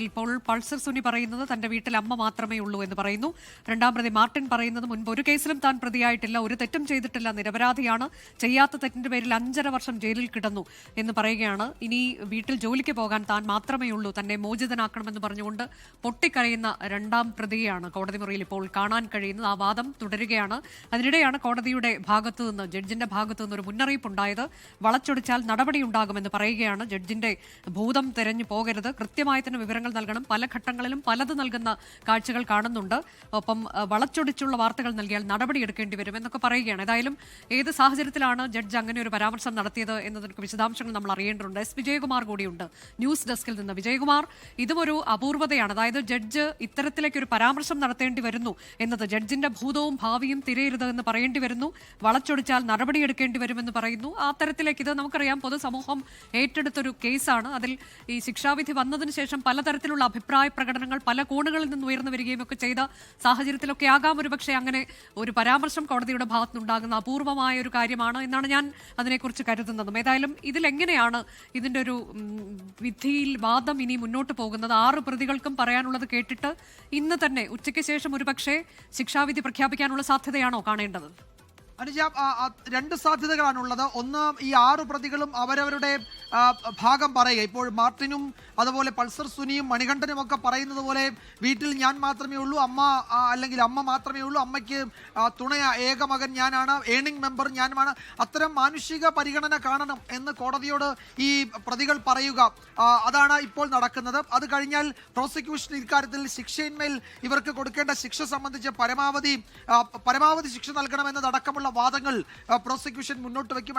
ഇപ്പോൾ പൾസർ സുനി പറയുന്നത് തന്റെ വീട്ടിൽ അമ്മ മാത്രമേ ഉള്ളൂ എന്ന് പറയുന്നു. രണ്ടാം പ്രതി മാർട്ടിൻ പറയുന്നത് മുൻപ് ഒരു കേസിലും താൻ പ്രതിയായിട്ടില്ല, ഒരു തെറ്റും ചെയ്തിട്ടില്ല, നിരപരാധിയാണ്, ചെയ്യാത്ത തെറ്റിന്റെ പേരിൽ 5.5 വർഷം ജയിലിൽ കിടന്നു എന്ന് പറയുകയാണ്. ഇനി വീട്ടിൽ ജോലിക്ക് പോകാൻ താൻ മാത്രമേ ഉള്ളൂ, തന്നെ മോചിതനാക്കണമെന്ന് പറഞ്ഞുകൊണ്ട് പൊട്ടിക്കരയുന്ന രണ്ടാം പ്രതിയെയാണ് കോടതി മുറിയിൽ ഇപ്പോൾ കാണാൻ കഴിയുന്നത്. ആ വാദം തുടരുകയാണ്. അതിനിടെയാണ് കോടതിയുടെ ഭാഗത്തു നിന്ന്, ജഡ്ജിന്റെ ഭാഗത്തു നിന്ന് ഒരു മുന്നറിയിപ്പുണ്ടായത്. വളച്ചൊടിച്ചാൽ നടപടിയുണ്ടാകുമെന്ന് പറയുകയാണ്. ജഡ്ജിന്റെ ഭൂതം തെരഞ്ഞു പോകരുത്, കൃത്യമായി തന്നെ വിവരങ്ങൾ നൽകണം, പല ഘട്ടങ്ങളിലും പലത് നൽകുന്ന കാഴ്ചകൾ കാണുന്നുണ്ട്, ഒപ്പം വളച്ചൊടിച്ചുള്ള വാർത്തകൾ നൽകിയാൽ നടപടിയെടുക്കേണ്ടി വരും എന്നൊക്കെ പറയുകയാണ്. ഏതായാലും ഏത് സാഹചര്യത്തിലാണ് ജഡ്ജ് അങ്ങനെ ഒരു പരാമർശം നടത്തിയത് എന്നതിന് വിശദാംശങ്ങൾ നമ്മൾ അറിയേണ്ടതുണ്ട്. എസ് വിജയകുമാർ കൂടിയുണ്ട് ന്യൂസ് ഡെസ്കിൽ നിന്ന്. വിജയകുമാർ, ഇതും ഒരു അപൂർവതയാണ്. അതായത് ജഡ്ജ് ഇത്തരത്തിലേക്ക് ഒരു പരാമർശം നടത്തേണ്ടി വരുന്നു എന്നത്, ജഡ്ജിന്റെ ഭൂതവും ഭാവിയും തിരയരുത് എന്ന് പറയേണ്ടി വരുന്നു, വളച്ചൊടിച്ചാൽ നടപടിയെടുക്കേണ്ടി വരുമെന്ന് പറയുന്നു. ആ തരത്തിലേക്ക് ഇത് നമുക്കറിയാം, പൊതുസമൂഹം ഏറ്റെടുത്തൊരു കേസാണ്. അതിൽ ഈ ശിക്ഷാവിധി വന്നതിന് ശേഷം പലതരത്തിലുള്ള അഭിപ്രായ പ്രകടനങ്ങൾ പല കോണുകളിൽ നിന്ന് ഉയർന്നു വരികയും ഒക്കെ ചെയ്ത സാഹചര്യത്തിലൊക്കെ ആകാം ഒരുപക്ഷെ അങ്ങനെ ഒരു പരാമർശം കോടതിയുടെ ഭാഗത്തുനിന്നുണ്ടാകുന്ന അപൂർവമായ ഒരു കാര്യമാണ് എന്നാണ് ഞാൻ അതിനെക്കുറിച്ച് കരുതുന്നതും. ഏതായാലും ഇതിലെങ്ങനെയാണ് ഇതിന്റെ ഒരു വിധിയിൽ വാദം ഇനി മുന്നോട്ട് പോകുന്നത്? 6 പ്രതികൾക്കും പറയാനുള്ളത് കേട്ടിട്ട് ഇന്ന് തന്നെ ഉച്ചയ്ക്ക് ശേഷം ഒരുപക്ഷെ ശിക്ഷാവിധി പ്രഖ്യാപിക്കാനുള്ള സാധ്യതയാണോ കാണേണ്ടത്? അനുജ, 2 സാധ്യതകളാണുള്ളത്. ഒന്ന്, ഈ 6 പ്രതികളും അവരവരുടെ ഭാഗം പറയുക. ഇപ്പോൾ മാർട്ടിനും അതുപോലെ പൾസർ സുനിയും മണികണ്ഠനും ഒക്കെ പറയുന്നത് പോലെ വീട്ടിൽ ഞാൻ മാത്രമേ ഉള്ളൂ, അല്ലെങ്കിൽ അമ്മ മാത്രമേ ഉള്ളൂ, അമ്മയ്ക്ക് ഏക മകൻ ഞാനാണ്, ഏണിംഗ് മെമ്പർ ഞാനാണ്, അത്തരം മാനുഷിക പരിഗണന കാണണം എന്ന് കോടതിയോട് ഈ പ്രതികൾ പറയുക. അതാണ് ഇപ്പോൾ നടക്കുന്നത്. അത് കഴിഞ്ഞാൽ പ്രോസിക്യൂഷൻ ഇക്കാര്യത്തിൽ ശിക്ഷയിന്മേൽ ഇവർക്ക് കൊടുക്കേണ്ട ശിക്ഷ സംബന്ധിച്ച് പരമാവധി ശിക്ഷ നൽകണമെന്നതടക്കമുള്ള വാദങ്ങൾ പ്രോസിക്യൂഷൻ മുന്നോട്ട് വയ്ക്കും.